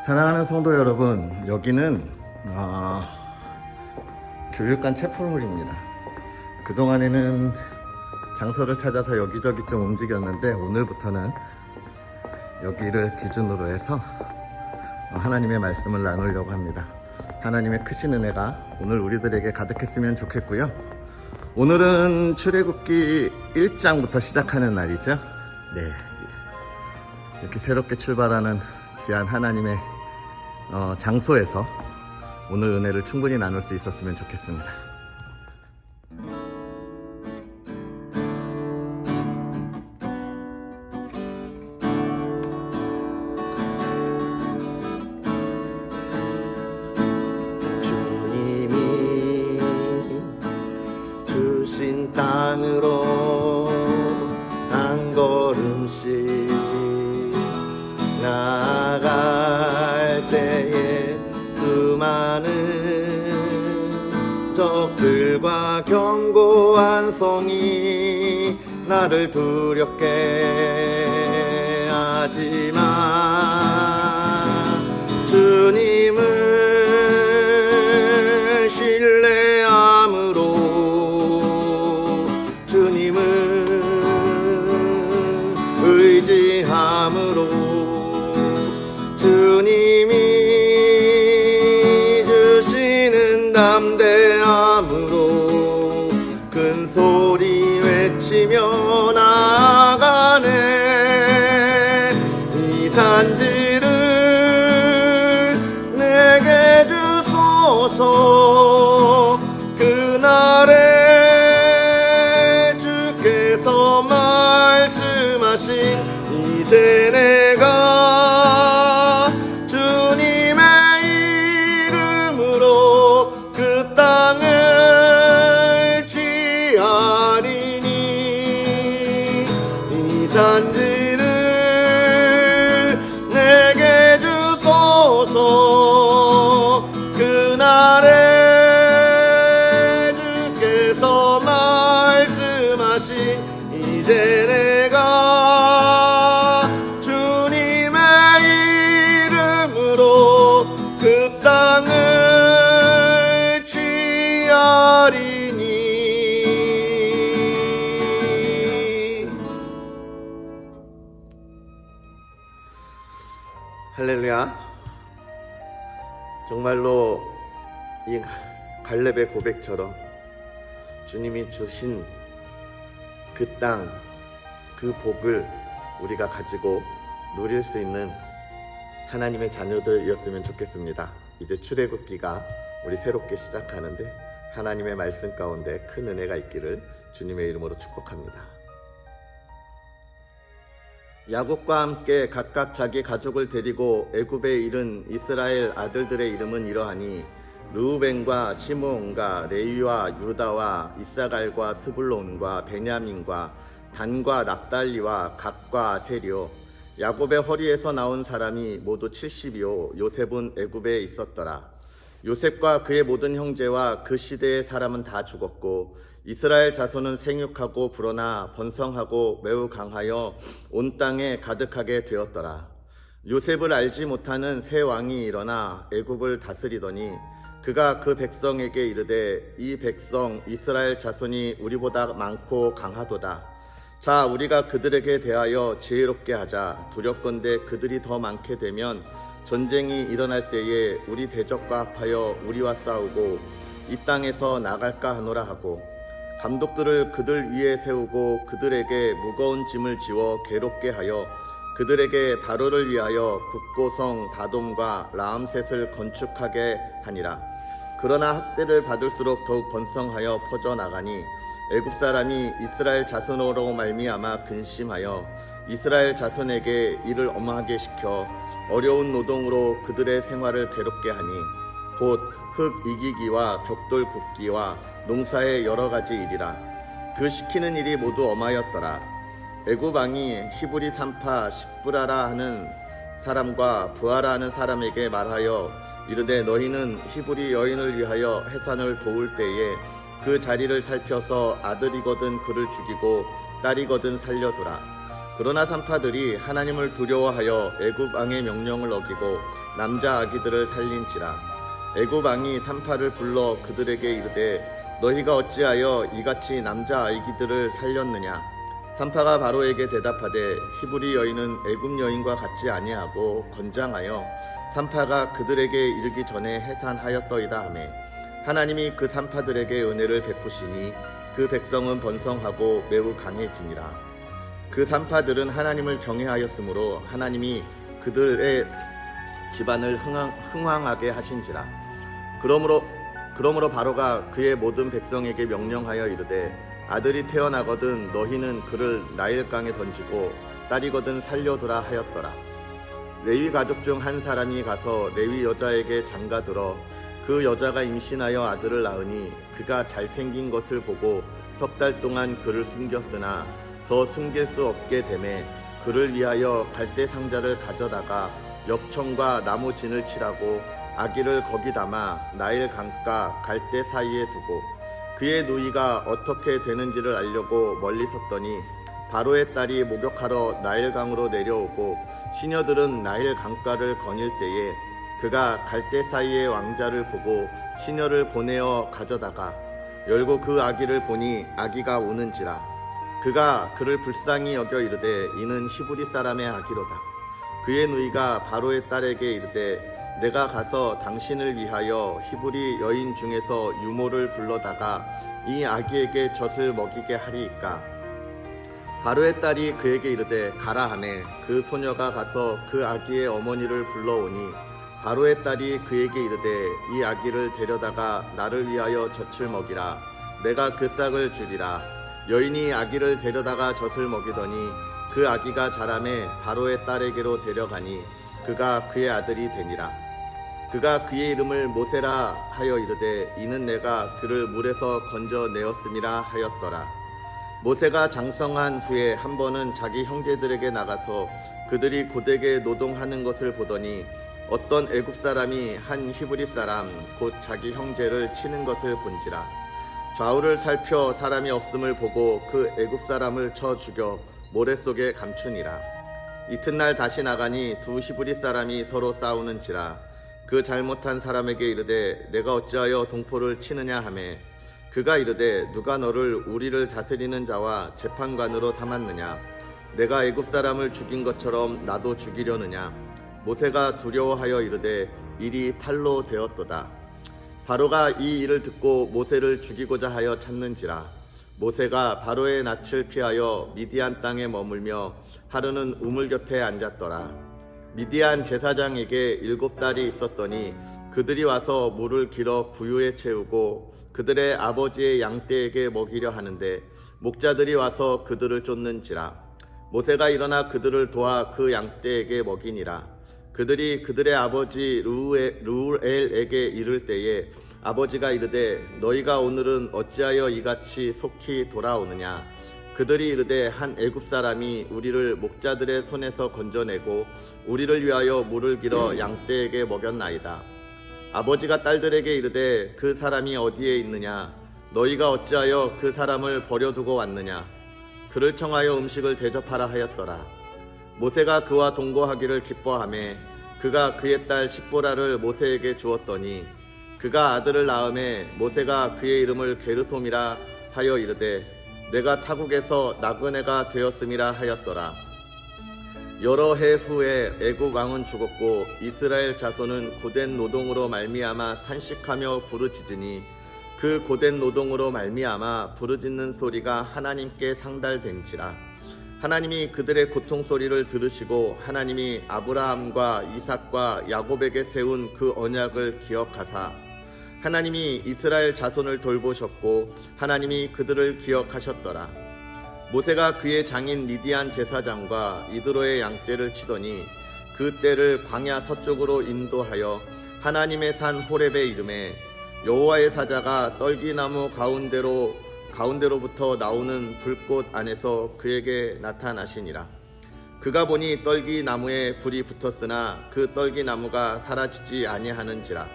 사랑하는 성도 여러분, 여기는 교육관 채플홀입니다. 그동안에는 장소를 찾아서 여기저기 좀 움직였는데 오늘부터는 여기를 기준으로 해서 하나님의 말씀을 나누려고 합니다. 하나님의 크신 은혜가 오늘 우리들에게 가득했으면 좋겠고요. 오늘은 출애굽기 1장부터 시작하는 날이죠. 네, 이렇게 새롭게 출발하는 귀한 하나님의 장소에서 오늘 은혜를 충분히 나눌 수 있었으면 좋겠습니다. 주님이 주신 땅으로 한 걸음씩 나아갈 때에 수많은 적들과 견고한 성이 나를 두렵게 하지만 주님을 신뢰함으로 주님을 의지함으로 주님이 주시는 담대함으로 큰 소리 외치며 나아가네. 이 산지를 내게 주소서. 그날에 주께서 말씀하신 이제 내가 주님의 이름으로 그 땅을 취하리니. 이 산지를 내게 주소서. 그날에 주께서 말씀하신 이제 내가 주님의 이름으로 그 땅을 취하리니. 할렐루야. 정말로 이 갈렙의 고백처럼 주님이 주신 그 땅, 그 복을 우리가 가지고 누릴 수 있는 하나님의 자녀들이었으면 좋겠습니다. 이제 출애굽기가 우리 새롭게 시작하는데 하나님의 말씀 가운데 큰 은혜가 있기를 주님의 이름으로 축복합니다. 야곱과 함께 각각 자기 가족을 데리고 애굽에 이른 이스라엘 아들들의 이름은 이러하니 르우벤과 시므온과 레위와 유다와 이사갈과 스불론과 베냐민과 단과 납달리와 갓과 아세리요. 야곱의 허리에서 나온 사람이 모두 70이요 요셉은 애굽에 있었더라. 요셉과 그의 모든 형제와 그 시대의 사람은 다 죽었고 이스라엘 자손은 생육하고 불어나 번성하고 매우 강하여 온 땅에 가득하게 되었더라. 요셉을 알지 못하는 새 왕이 일어나 애굽을 다스리더니 그가 그 백성에게 이르되 이 백성 이스라엘 자손이 우리보다 많고 강하도다. 자, 우리가 그들에게 대하여 지혜롭게 하자. 두렵건대 그들이 더 많게 되면 전쟁이 일어날 때에 우리 대적과 합하여 우리와 싸우고 이 땅에서 나갈까 하노라 하고 감독들을 그들 위에 세우고 그들에게 무거운 짐을 지워 괴롭게 하여 그들에게 바로를 위하여 북고성 다돔과 라암셋을 건축하게 하니라. 그러나 학대를 받을수록 더욱 번성하여 퍼져나가니 애굽 사람이 이스라엘 자손으로 말미암아 근심하여 이스라엘 자손에게 일을 엄하게 시켜 어려운 노동으로 그들의 생활을 괴롭게 하니 곧 흙 이기기와 벽돌 굽기와 농사의 여러 가지 일이라. 그 시키는 일이 모두 엄하였더라. 애굽 왕이 히브리 산파 십브라라 하는 사람과 부하라 하는 사람에게 말하여 이르되 너희는 히브리 여인을 위하여 해산을 도울 때에 그 자리를 살펴서 아들이거든 그를 죽이고 딸이거든 살려두라. 그러나 산파들이 하나님을 두려워하여 애굽 왕의 명령을 어기고 남자 아기들을 살린지라. 애굽 왕이 산파를 불러 그들에게 이르되 너희가 어찌하여 이같이 남자 아기들을 살렸느냐. 산파가 바로에게 대답하되 히브리 여인은 애굽 여인과 같지 아니하고 건장하여 산파가 그들에게 이르기 전에 해산하였더이다 하매 하나님이 그 산파들에게 은혜를 베푸시니 그 백성은 번성하고 매우 강해지니라. 그 산파들은 하나님을 경외하였으므로 하나님이 그들의 집안을 흥왕하게 하신지라. 그러므로 바로가 그의 모든 백성에게 명령하여 이르되 아들이 태어나거든 너희는 그를 나일강에 던지고 딸이거든 살려두라 하였더라. 레위 가족 중 한 사람이 가서 레위 여자에게 장가들어 그 여자가 임신하여 아들을 낳으니 그가 잘생긴 것을 보고 석 달 동안 그를 숨겼으나 더 숨길 수 없게 되매 그를 위하여 갈대 상자를 가져다가 엽청과 나무 진을 칠하고 아기를 거기 담아 나일 강가 갈대 사이에 두고 그의 누이가 어떻게 되는지를 알려고 멀리 섰더니 바로의 딸이 목욕하러 나일강으로 내려오고 시녀들은 나일 강가를 거닐 때에 그가 갈대 사이의 왕자를 보고 시녀를 보내어 가져다가 열고 그 아기를 보니 아기가 우는지라. 그가 그를 불쌍히 여겨 이르되 이는 히브리 사람의 아기로다. 그의 누이가 바로의 딸에게 이르되 내가 가서 당신을 위하여 히브리 여인 중에서 유모를 불러다가 이 아기에게 젖을 먹이게 하리이까. 바로의 딸이 그에게 이르되 가라 하매 그 소녀가 가서 그 아기의 어머니를 불러오니 바로의 딸이 그에게 이르되 이 아기를 데려다가 나를 위하여 젖을 먹이라. 내가 그 싹을 주리라. 여인이 아기를 데려다가 젖을 먹이더니 그 아기가 자라매 바로의 딸에게로 데려가니 그가 그의 아들이 되니라. 그가 그의 이름을 모세라 하여 이르되 이는 내가 그를 물에서 건져내었음이라 하였더라. 모세가 장성한 후에 한 번은 자기 형제들에게 나가서 그들이 고되게 노동하는 것을 보더니 어떤 애굽 사람이 한 히브리 사람 곧 자기 형제를 치는 것을 본지라. 좌우를 살펴 사람이 없음을 보고 그 애굽 사람을 쳐 죽여 모래 속에 감추니라. 이튿날 다시 나가니 두 히브리 사람이 서로 싸우는지라. 그 잘못한 사람에게 이르되 내가 어찌하여 동포를 치느냐 하매 그가 이르되 누가 너를 우리를 다스리는 자와 재판관으로 삼았느냐. 내가 애굽 사람을 죽인 것처럼 나도 죽이려느냐. 모세가 두려워하여 이르되 일이 탈로 되었도다. 바로가 이 일을 듣고 모세를 죽이고자 하여 찾는지라. 모세가 바로의 낯을 피하여 미디안 땅에 머물며 하루는 우물 곁에 앉았더라. 미디안 제사장에게 7딸이 있었더니 그들이 와서 물을 길어 구유에 채우고 그들의 아버지의 양떼에게 먹이려 하는데 목자들이 와서 그들을 쫓는지라. 모세가 일어나 그들을 도와 그 양떼에게 먹이니라. 그들이 그들의 아버지 루엘에게 이를 때에 아버지가 이르되 너희가 오늘은 어찌하여 이같이 속히 돌아오느냐. 그들이 이르되 한 애굽 사람이 우리를 목자들의 손에서 건져내고 우리를 위하여 물을 길어 양떼에게 먹였나이다. 아버지가 딸들에게 이르되 그 사람이 어디에 있느냐. 너희가 어찌하여 그 사람을 버려두고 왔느냐. 그를 청하여 음식을 대접하라 하였더라. 모세가 그와 동거하기를 기뻐하매 그가 그의 딸 십보라를 모세에게 주었더니 그가 아들을 낳음에 모세가 그의 이름을 게르솜이라 하여 이르되 내가 타국에서 나그네가 되었음이라 하였더라. 여러 해 후에 애굽 왕은 죽었고 이스라엘 자손은 고된 노동으로 말미암아 탄식하며 부르짖으니 그 고된 노동으로 말미암아 부르짖는 소리가 하나님께 상달된지라. 하나님이 그들의 고통 소리를 들으시고 하나님이 아브라함과 이삭과 야곱에게 세운 그 언약을 기억하사 하나님이 이스라엘 자손을 돌보셨고 하나님이 그들을 기억하셨더라. 모세가 그의 장인 미디안 제사장과 이드로의 양떼를 치더니 그 떼를 광야 서쪽으로 인도하여 하나님의 산 호렙에 이르매 여호와의 사자가 떨기나무 가운데로부터 나오는 불꽃 안에서 그에게 나타나시니라. 그가 보니 떨기나무에 불이 붙었으나 그 떨기나무가 사라지지 아니하는지라.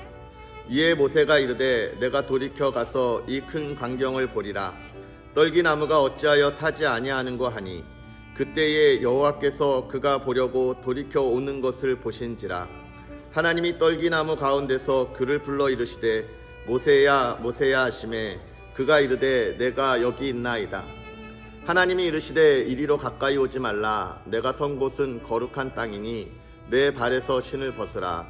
이에 모세가 이르되 내가 돌이켜 가서 이 큰 광경을 보리라. 떨기나무가 어찌하여 타지 아니하는고 하니 그때에 여호와께서 그가 보려고 돌이켜 오는 것을 보신지라. 하나님이 떨기나무 가운데서 그를 불러 이르시되 모세야 모세야 하시매 그가 이르되 내가 여기 있나이다. 하나님이 이르시되 이리로 가까이 오지 말라. 내가 선 곳은 거룩한 땅이니 내 발에서 신을 벗으라.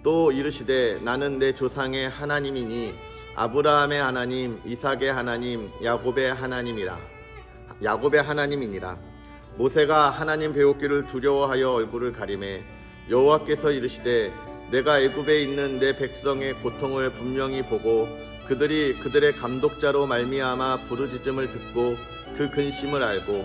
또 이르시되 나는 내 조상의 하나님이니 아브라함의 하나님, 이삭의 하나님, 야곱의 하나님이니라. 모세가 하나님 배우기를 두려워하여 얼굴을 가리매 여호와께서 이르시되 내가 애굽에 있는 내 백성의 고통을 분명히 보고 그들이 그들의 감독자로 말미암아 부르짖음을 듣고 그 근심을 알고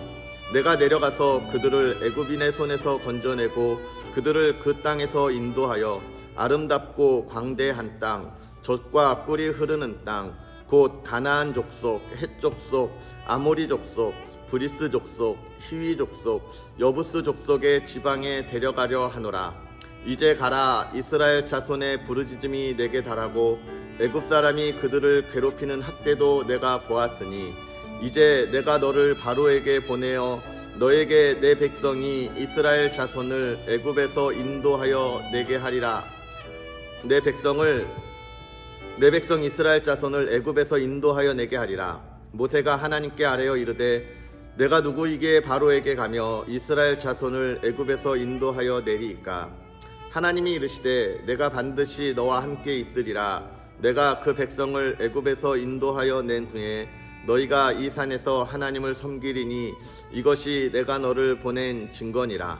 내가 내려가서 그들을 애굽인의 손에서 건져내고 그들을 그 땅에서 인도하여 아름답고 광대한 땅, 젖과 꿀이 흐르는 땅, 곧 가나안 족속, 헷 족속, 아모리 족속, 브리스 족속, 히위 족속, 여부스 족속의 지방에 데려가려 하노라. 이제 가라. 이스라엘 자손의 부르짖음이 내게 달하고 애굽 사람이 그들을 괴롭히는 학대도 내가 보았으니 이제 내가 너를 바로에게 보내어 너에게 내 백성이 이스라엘 자손을 애굽에서 인도하여 내게 하리라. 내 백성 이스라엘 자손을 애굽에서 인도하여 내게 하리라. 모세가 하나님께 아뢰어 이르되 내가 누구이기에 바로에게 가며 이스라엘 자손을 애굽에서 인도하여 내리이까. 하나님이 이르시되 내가 반드시 너와 함께 있으리라. 내가 그 백성을 애굽에서 인도하여 낸 후에 너희가 이 산에서 하나님을 섬기리니 이것이 내가 너를 보낸 증거니라.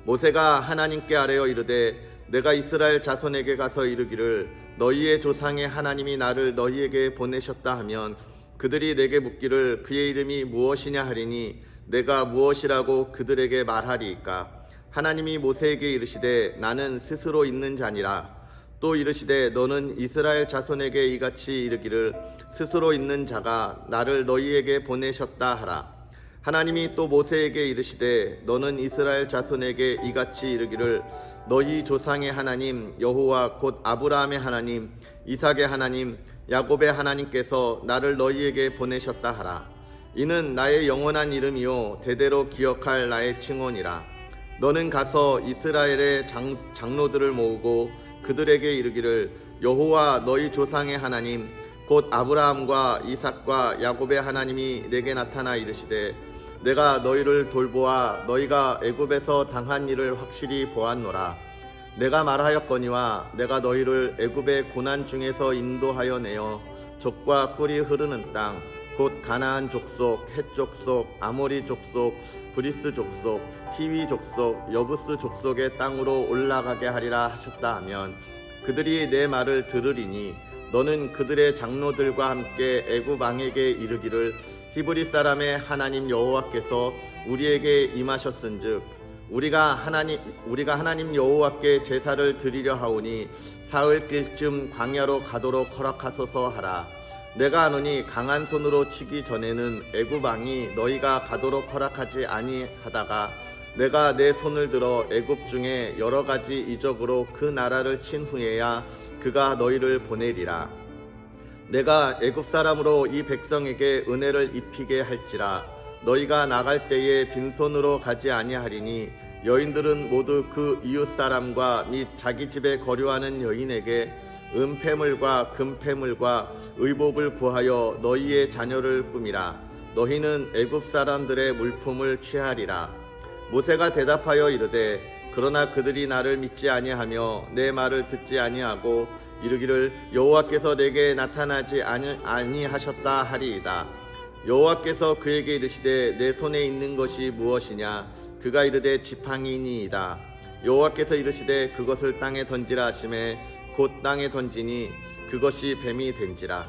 모세가 하나님께 아뢰어 이르되 내가 이스라엘 자손에게 가서 이르기를 너희의 조상의 하나님이 나를 너희에게 보내셨다 하면 그들이 내게 묻기를 그의 이름이 무엇이냐 하리니 내가 무엇이라고 그들에게 말하리이까. 하나님이 모세에게 이르시되 나는 스스로 있는 자니라. 또 이르시되 너는 이스라엘 자손에게 이같이 이르기를 스스로 있는 자가 나를 너희에게 보내셨다 하라. 하나님이 또 모세에게 이르시되 너는 이스라엘 자손에게 이같이 이르기를 너희 조상의 하나님 여호와 곧 아브라함의 하나님, 이삭의 하나님, 야곱의 하나님께서 나를 너희에게 보내셨다 하라. 이는 나의 영원한 이름이요 대대로 기억할 나의 칭언이라. 너는 가서 이스라엘의 장로들을 모으고 그들에게 이르기를 여호와 너희 조상의 하나님 곧 아브라함과 이삭과 야곱의 하나님이 내게 나타나 이르시되 내가 너희를 돌보아 너희가 애굽에서 당한 일을 확실히 보았노라. 내가 말하였거니와 내가 너희를 애굽의 고난 중에서 인도하여 내어 젖과 꿀이 흐르는 땅 곧 가나안 족속, 헷 족속, 아모리 족속, 브리스 족속, 히위 족속, 여부스 족속의 땅으로 올라가게 하리라 하셨다 하면 그들이 내 말을 들으리니 너는 그들의 장로들과 함께 애굽 왕에게 이르기를 히브리 사람의 하나님 여호와께서 우리에게 임하셨은즉 우리가 하나님 여호와께 제사를 드리려 하오니 사흘길쯤 광야로 가도록 허락하소서 하라. 내가 아노니 강한 손으로 치기 전에는 애굽 왕이 너희가 가도록 허락하지 아니하다가 내가 내 손을 들어 애굽 중에 여러 가지 이적으로 그 나라를 친 후에야 그가 너희를 보내리라. 내가 애굽 사람으로 이 백성에게 은혜를 입히게 할지라. 너희가 나갈 때에 빈손으로 가지 아니하리니 여인들은 모두 그 이웃 사람과 및 자기 집에 거류하는 여인에게 은폐물과 금폐물과 의복을 구하여 너희의 자녀를 꾸미라. 너희는 애굽 사람들의 물품을 취하리라. 모세가 대답하여 이르되 그러나 그들이 나를 믿지 아니하며 내 말을 듣지 아니하고 이르기를 여호와께서 내게 나타나지 아니하셨다 하리이다. 여호와께서 그에게 이르시되 내 손에 있는 것이 무엇이냐? 그가 이르되 지팡이니이다. 여호와께서 이르시되 그것을 땅에 던지라 하시매 곧 땅에 던지니 그것이 뱀이 된지라.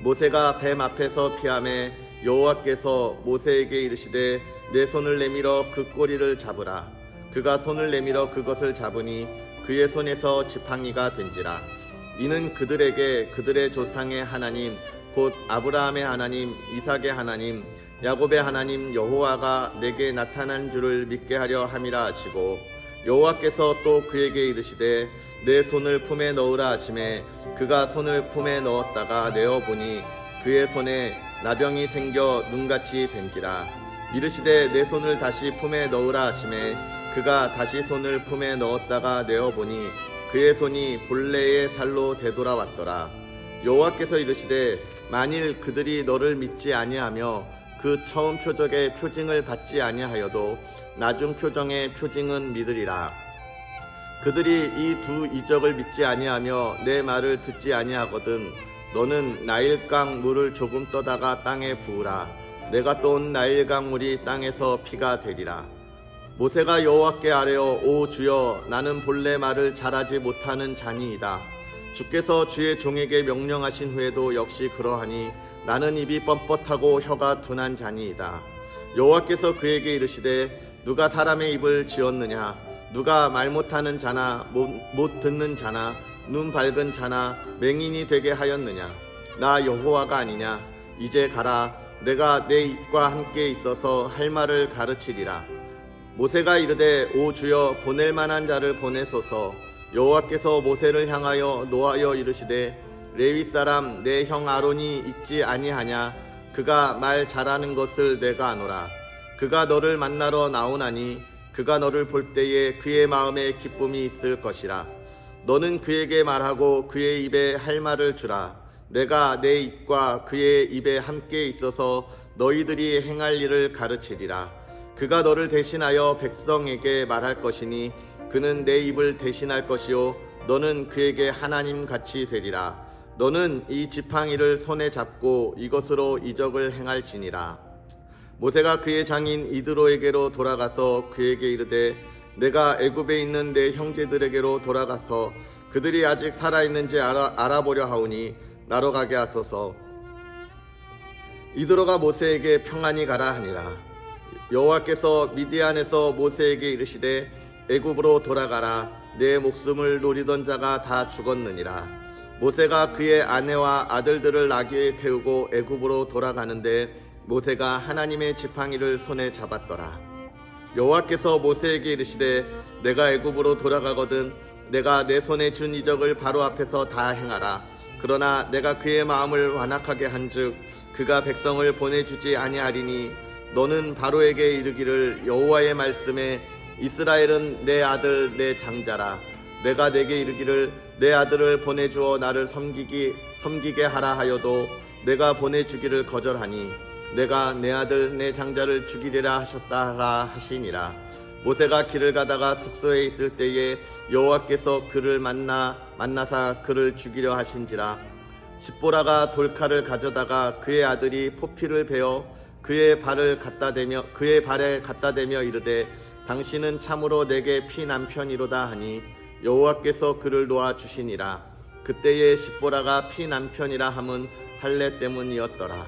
모세가 뱀 앞에서 피하매 여호와께서 모세에게 이르시되 내 손을 내밀어 그 꼬리를 잡으라. 그가 손을 내밀어 그것을 잡으니 그의 손에서 지팡이가 된지라. 이는 그들에게 그들의 조상의 하나님 곧 아브라함의 하나님, 이삭의 하나님, 야곱의 하나님 여호와가 내게 나타난 줄을 믿게 하려 함이라 하시고 여호와께서 또 그에게 이르시되 내 손을 품에 넣으라 하시매 그가 손을 품에 넣었다가 내어보니 그의 손에 나병이 생겨 눈같이 된지라. 이르시되 내 손을 다시 품에 넣으라 하시매 그가 다시 손을 품에 넣었다가 내어보니 그의 손이 본래의 살로 되돌아왔더라. 여호와께서 이르시되 만일 그들이 너를 믿지 아니하며 그 처음 표적의 표징을 받지 아니하여도 나중 표정의 표징은 믿으리라. 그들이 이 두 이적을 믿지 아니하며 내 말을 듣지 아니하거든 너는 나일강 물을 조금 떠다가 땅에 부으라. 내가 또 나일강 물이 땅에서 피가 되리라. 모세가 여호와께 아뢰어 오 주여 나는 본래 말을 잘하지 못하는 자니이다. 주께서 주의 종에게 명령하신 후에도 역시 그러하니 나는 입이 뻣뻣하고 혀가 둔한 자니이다. 여호와께서 그에게 이르시되 누가 사람의 입을 지었느냐 누가 말 못하는 자나 못 듣는 자나 눈 밝은 자나 맹인이 되게 하였느냐 나 여호와가 아니냐. 이제 가라. 내가 내 입과 함께 있어서 할 말을 가르치리라. 모세가 이르되 오 주여 보낼 만한 자를 보내소서. 여호와께서 모세를 향하여 노하여 이르시되 레위 사람 내 형 아론이 있지 아니하냐. 그가 말 잘하는 것을 내가 아노라. 그가 너를 만나러 나오나니 그가 너를 볼 때에 그의 마음에 기쁨이 있을 것이라. 너는 그에게 말하고 그의 입에 할 말을 주라. 내가 내 입과 그의 입에 함께 있어서 너희들이 행할 일을 가르치리라. 그가 너를 대신하여 백성에게 말할 것이니 그는 내 입을 대신할 것이요 너는 그에게 하나님 같이 되리라. 너는 이 지팡이를 손에 잡고 이것으로 이적을 행할지니라. 모세가 그의 장인 이드로에게로 돌아가서 그에게 이르되 내가 애굽에 있는 내 형제들에게로 돌아가서 그들이 아직 살아있는지 알아보려 하오니 나로 가게 하소서. 이드로가 모세에게 평안히 가라 하니라. 여호와께서 미디안에서 모세에게 이르시되 애굽으로 돌아가라. 내 목숨을 노리던 자가 다 죽었느니라. 모세가 그의 아내와 아들들을 나귀에 태우고 애굽으로 돌아가는데 모세가 하나님의 지팡이를 손에 잡았더라. 여호와께서 모세에게 이르시되 내가 애굽으로 돌아가거든 내가 내 손에 준 이적을 바로 앞에서 다 행하라. 그러나 내가 그의 마음을 완악하게 한즉 그가 백성을 보내주지 아니하리니 너는 바로에게 이르기를 여호와의 말씀에 이스라엘은 내 아들 내 장자라. 내가 내게 이르기를 내 아들을 보내주어 나를 섬기게 하라 하여도 내가 보내주기를 거절하니 내가 내 아들 내 장자를 죽이리라 하셨다라 하시니라. 모세가 길을 가다가 숙소에 있을 때에 여호와께서 그를 만나사 그를 죽이려 하신지라. 십보라가 돌칼을 가져다가 그의 아들이 포피를 베어 그의 발에 갖다 대며 이르되 당신은 참으로 내게 피 남편이로다 하니 여호와께서 그를 놓아 주시니라. 그때에 십보라가 피 남편이라 함은 할례 때문이었더라.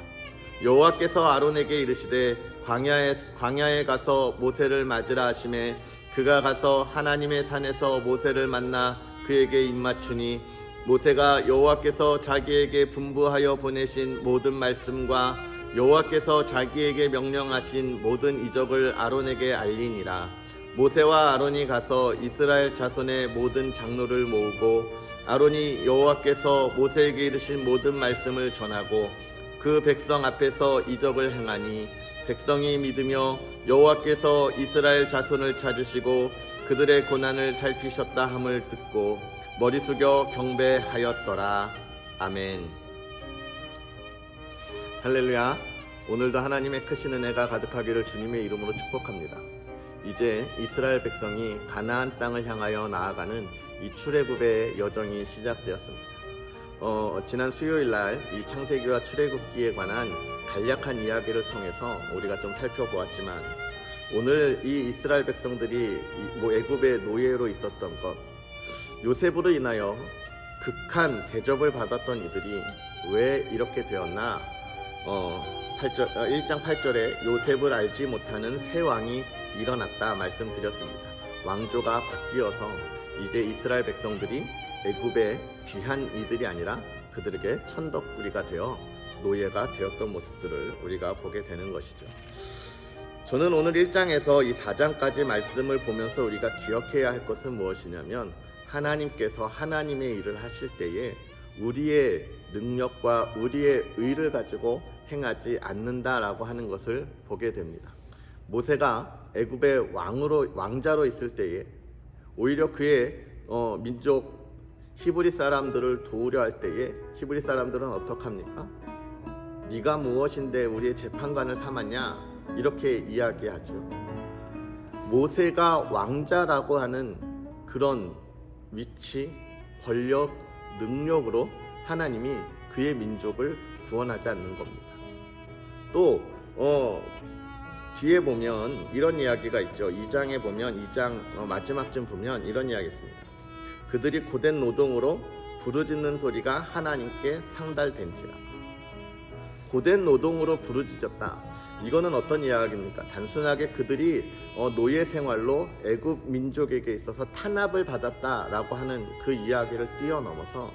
여호와께서 아론에게 이르시되 광야에 가서 모세를 맞으라 하시매 그가 가서 하나님의 산에서 모세를 만나 그에게 입맞추니 모세가 여호와께서 자기에게 분부하여 보내신 모든 말씀과 여호와께서 자기에게 명령하신 모든 이적을 아론에게 알리니라. 모세와 아론이 가서 이스라엘 자손의 모든 장로를 모으고 아론이 여호와께서 모세에게 이르신 모든 말씀을 전하고 그 백성 앞에서 이적을 행하니 백성이 믿으며 여호와께서 이스라엘 자손을 찾으시고 그들의 고난을 살피셨다 함을 듣고 머리 숙여 경배하였더라. 아멘. 할렐루야. 오늘도 하나님의 크신 은혜가 가득하기를 주님의 이름으로 축복합니다. 이제 이스라엘 백성이 가나안 땅을 향하여 나아가는 이 출애굽의 여정이 시작되었습니다. 지난 수요일날 이 창세기와 출애굽기에 관한 간략한 이야기를 통해서 우리가 좀 살펴보았지만 오늘 이 이스라엘 백성들이 애굽의 노예로 있었던 것, 요셉으로 인하여 극한 대접을 받았던 이들이 왜 이렇게 되었나? 1장 8절에 요셉을 알지 못하는 새 왕이 일어났다 말씀드렸습니다. 왕조가 바뀌어서 이제 이스라엘 백성들이 애굽의 귀한 이들이 아니라 그들에게 천덕꾸리가 되어 노예가 되었던 모습들을 우리가 보게 되는 것이죠. 저는 오늘 1장에서 이 4장까지 말씀을 보면서 우리가 기억해야 할 것은 무엇이냐면 하나님께서 하나님의 일을 하실 때에 우리의 능력과 우리의 의를 가지고 행하지 않는다라고 하는 것을 보게 됩니다. 모세가 애굽의 왕자로 있을 때에 오히려 그의 민족 히브리 사람들을 도우려 할 때에 히브리 사람들은 어떡합니까? 네가 무엇인데 우리의 재판관을 삼았냐? 이렇게 이야기하죠. 모세가 왕자라고 하는 그런 위치, 권력, 능력으로 하나님이 그의 민족을 구원하지 않는 겁니다. 또 뒤에 보면 이런 이야기가 있죠. 2장에 보면 2장 마지막쯤 보면 이런 이야기 있습니다. 그들이 고된 노동으로 부르짖는 소리가 하나님께 상달된지라. 고된 노동으로 부르짖었다. 이거는 어떤 이야기입니까? 단순하게 그들이 노예 생활로 애굽 민족에게 있어서 탄압을 받았다라고 하는 그 이야기를 뛰어넘어서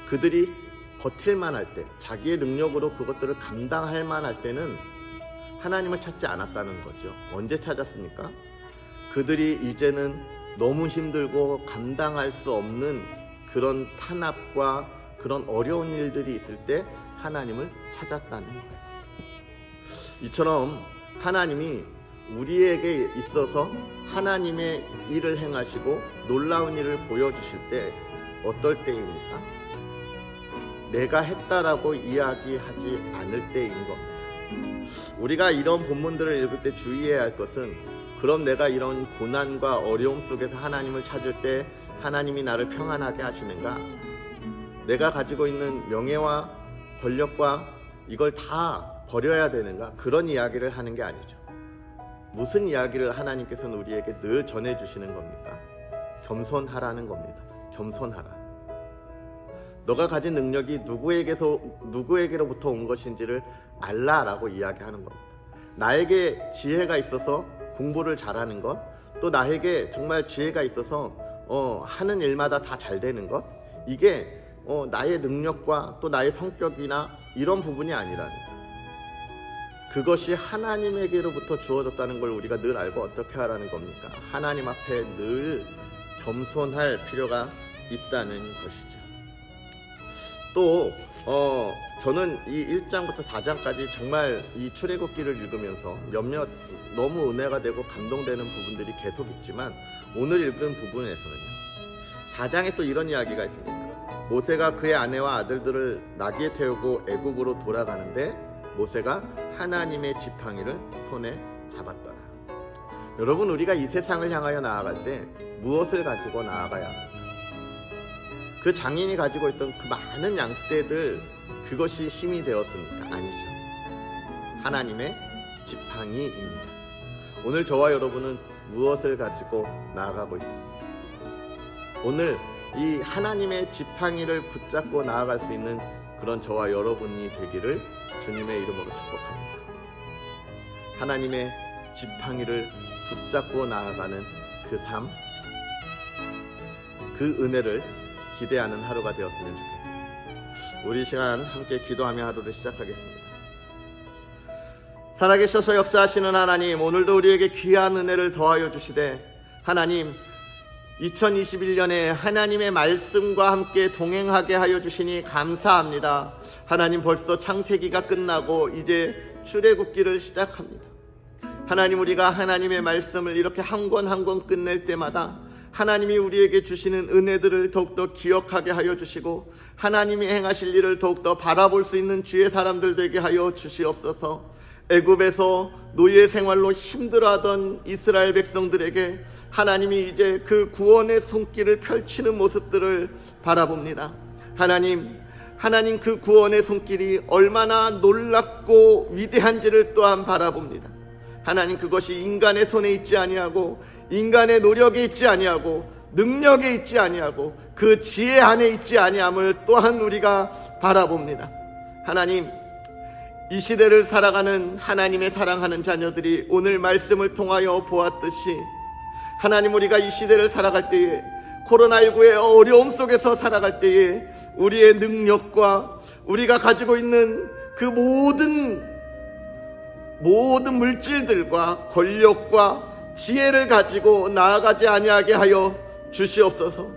그들이 버틸만 할 때, 자기의 능력으로 그것들을 감당할 만할 때는 하나님을 찾지 않았다는 거죠. 언제 찾았습니까? 그들이 이제는 너무 힘들고 감당할 수 없는 그런 탄압과 그런 어려운 일들이 있을 때 하나님을 찾았다는 거예요. 이처럼 하나님이 우리에게 있어서 하나님의 일을 행하시고 놀라운 일을 보여주실 때 어떨 때입니까? 내가 했다라고 이야기하지 않을 때인 겁니다. 우리가 이런 본문들을 읽을 때 주의해야 할 것은, 그럼 내가 이런 고난과 어려움 속에서 하나님을 찾을 때 하나님이 나를 평안하게 하시는가? 내가 가지고 있는 명예와 권력과 이걸 다 버려야 되는가? 그런 이야기를 하는 게 아니죠. 무슨 이야기를 하나님께서는 우리에게 늘 전해주시는 겁니까? 겸손하라는 겁니다. 겸손하라. 너가 가진 능력이 누구에게로부터 온 것인지를 알라라고 이야기하는 겁니다. 나에게 지혜가 있어서 공부를 잘하는 것, 또 나에게 정말 지혜가 있어서 하는 일마다 다 잘 되는 것, 이게 나의 능력과 또 나의 성격이나 이런 부분이 아니라는 거예요. 그것이 하나님에게로부터 주어졌다는 걸 우리가 늘 알고 어떻게 하라는 겁니까? 하나님 앞에 늘 겸손할 필요가 있다는 것이죠. 또 저는 이 1장부터 4장까지 정말 이 출애굽기를 읽으면서 몇몇 너무 은혜가 되고 감동되는 부분들이 계속 있지만, 오늘 읽은 부분에서는요, 4장에 또 이런 이야기가 있습니다. 모세가 그의 아내와 아들들을 나귀에 태우고 애굽으로 돌아가는데 모세가 하나님의 지팡이를 손에 잡았더라. 여러분, 우리가 이 세상을 향하여 나아갈 때 무엇을 가지고 나아가야 합니까? 그 장인이 가지고 있던 그 많은 양떼들, 그것이 힘이 되었습니까? 아니죠. 하나님의 지팡이입니다. 오늘 저와 여러분은 무엇을 가지고 나아가고 있습니까? 오늘 이 하나님의 지팡이를 붙잡고 나아갈 수 있는 그런 저와 여러분이 되기를 주님의 이름으로 축복합니다. 하나님의 지팡이를 붙잡고 나아가는 그 삶, 그 은혜를 기대하는 하루가 되었으면 좋겠습니다. 우리 시간 함께 기도하며 하루를 시작하겠습니다. 살아계셔서 역사하시는 하나님, 오늘도 우리에게 귀한 은혜를 더하여 주시되, 하나님, 2021년에 하나님의 말씀과 함께 동행하게 하여 주시니 감사합니다. 하나님, 벌써 창세기가 끝나고 이제 출애굽기를 시작합니다. 하나님, 우리가 하나님의 말씀을 이렇게 한 권 한 권 끝낼 때마다 하나님이 우리에게 주시는 은혜들을 더욱더 기억하게 하여 주시고, 하나님이 행하실 일을 더욱더 바라볼 수 있는 주의 사람들 되게 하여 주시옵소서. 애굽에서 노예 생활로 힘들어하던 이스라엘 백성들에게 하나님이 이제 그 구원의 손길을 펼치는 모습들을 바라봅니다. 하나님 그 구원의 손길이 얼마나 놀랍고 위대한지를 또한 바라봅니다. 하나님, 그것이 인간의 손에 있지 아니하고 인간의 노력에 있지 아니하고 능력에 있지 아니하고 그 지혜 안에 있지 아니함을 또한 우리가 바라봅니다. 하나님, 이 시대를 살아가는 하나님의 사랑하는 자녀들이 오늘 말씀을 통하여 보았듯이, 하나님, 우리가 이 시대를 살아갈 때에, 코로나19의 어려움 속에서 살아갈 때에 우리의 능력과 우리가 가지고 있는 그 모든 물질들과 권력과 지혜를 가지고 나아가지 아니하게 하여 주시옵소서.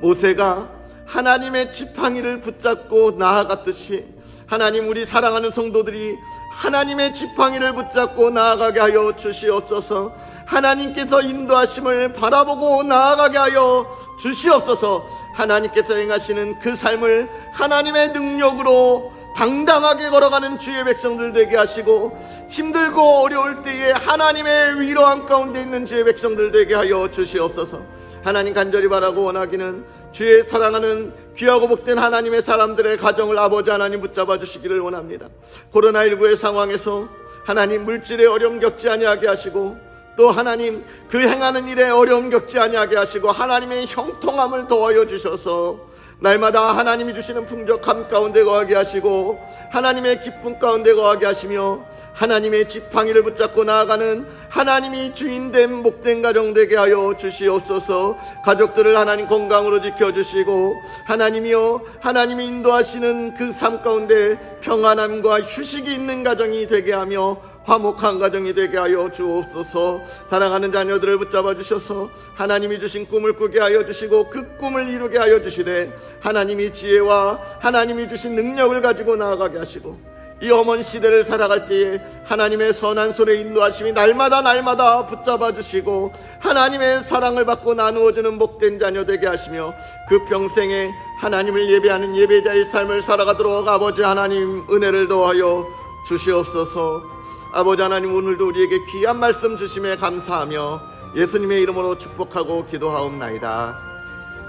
모세가 하나님의 지팡이를 붙잡고 나아갔듯이 하나님, 우리 사랑하는 성도들이 하나님의 지팡이를 붙잡고 나아가게 하여 주시옵소서. 하나님께서 인도하심을 바라보고 나아가게 하여 주시옵소서. 하나님께서 행하시는 그 삶을 하나님의 능력으로 당당하게 걸어가는 주의 백성들 되게 하시고, 힘들고 어려울 때에 하나님의 위로함 가운데 있는 주의 백성들 되게 하여 주시옵소서. 하나님, 간절히 바라고 원하기는 주의 사랑하는 귀하고 복된 하나님의 사람들의 가정을 아버지 하나님 붙잡아 주시기를 원합니다. 코로나19의 상황에서 하나님, 물질의 어려움 겪지 아니하게 하시고, 또 하나님, 그 행하는 일에 어려움 겪지 아니하게 하시고, 하나님의 형통함을 더하여 주셔서 날마다 하나님이 주시는 풍족함 가운데 거하게 하시고, 하나님의 기쁨 가운데 거하게 하시며, 하나님의 지팡이를 붙잡고 나아가는 하나님이 주인된 복된 가정 되게 하여 주시옵소서. 가족들을 하나님 건강으로 지켜주시고, 하나님이여, 하나님이 인도하시는 그 삶 가운데 평안함과 휴식이 있는 가정이 되게 하며 화목한 가정이 되게 하여 주옵소서. 사랑하는 자녀들을 붙잡아 주셔서 하나님이 주신 꿈을 꾸게 하여 주시고, 그 꿈을 이루게 하여 주시되, 하나님이 지혜와 하나님이 주신 능력을 가지고 나아가게 하시고, 이 험한 시대를 살아갈 때에 하나님의 선한 손에 인도하심이 날마다 붙잡아 주시고, 하나님의 사랑을 받고 나누어주는 복된 자녀 되게 하시며, 그 평생에 하나님을 예배하는 예배자의 삶을 살아가도록 아버지 하나님 은혜를 더하여 주시옵소서. 아버지 하나님, 오늘도 우리에게 귀한 말씀 주심에 감사하며 예수님의 이름으로 축복하고 기도하옵나이다.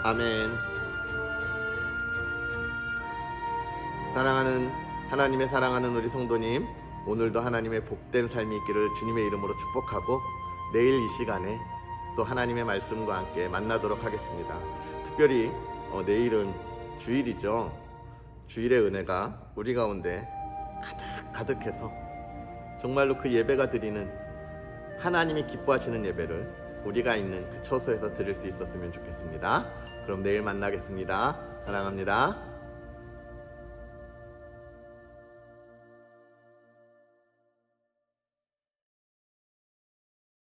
아멘. 사랑하는 하나님의 사랑하는 우리 성도님, 오늘도 하나님의 복된 삶이 있기를 주님의 이름으로 축복하고, 내일 이 시간에 또 하나님의 말씀과 함께 만나도록 하겠습니다. 특별히 내일은 주일이죠. 주일의 은혜가 우리 가운데 가득해서 정말로 그 예배가 드리는, 하나님이 기뻐하시는 예배를 우리가 있는 그 처소에서 드릴 수 있었으면 좋겠습니다. 그럼 내일 만나겠습니다. 사랑합니다.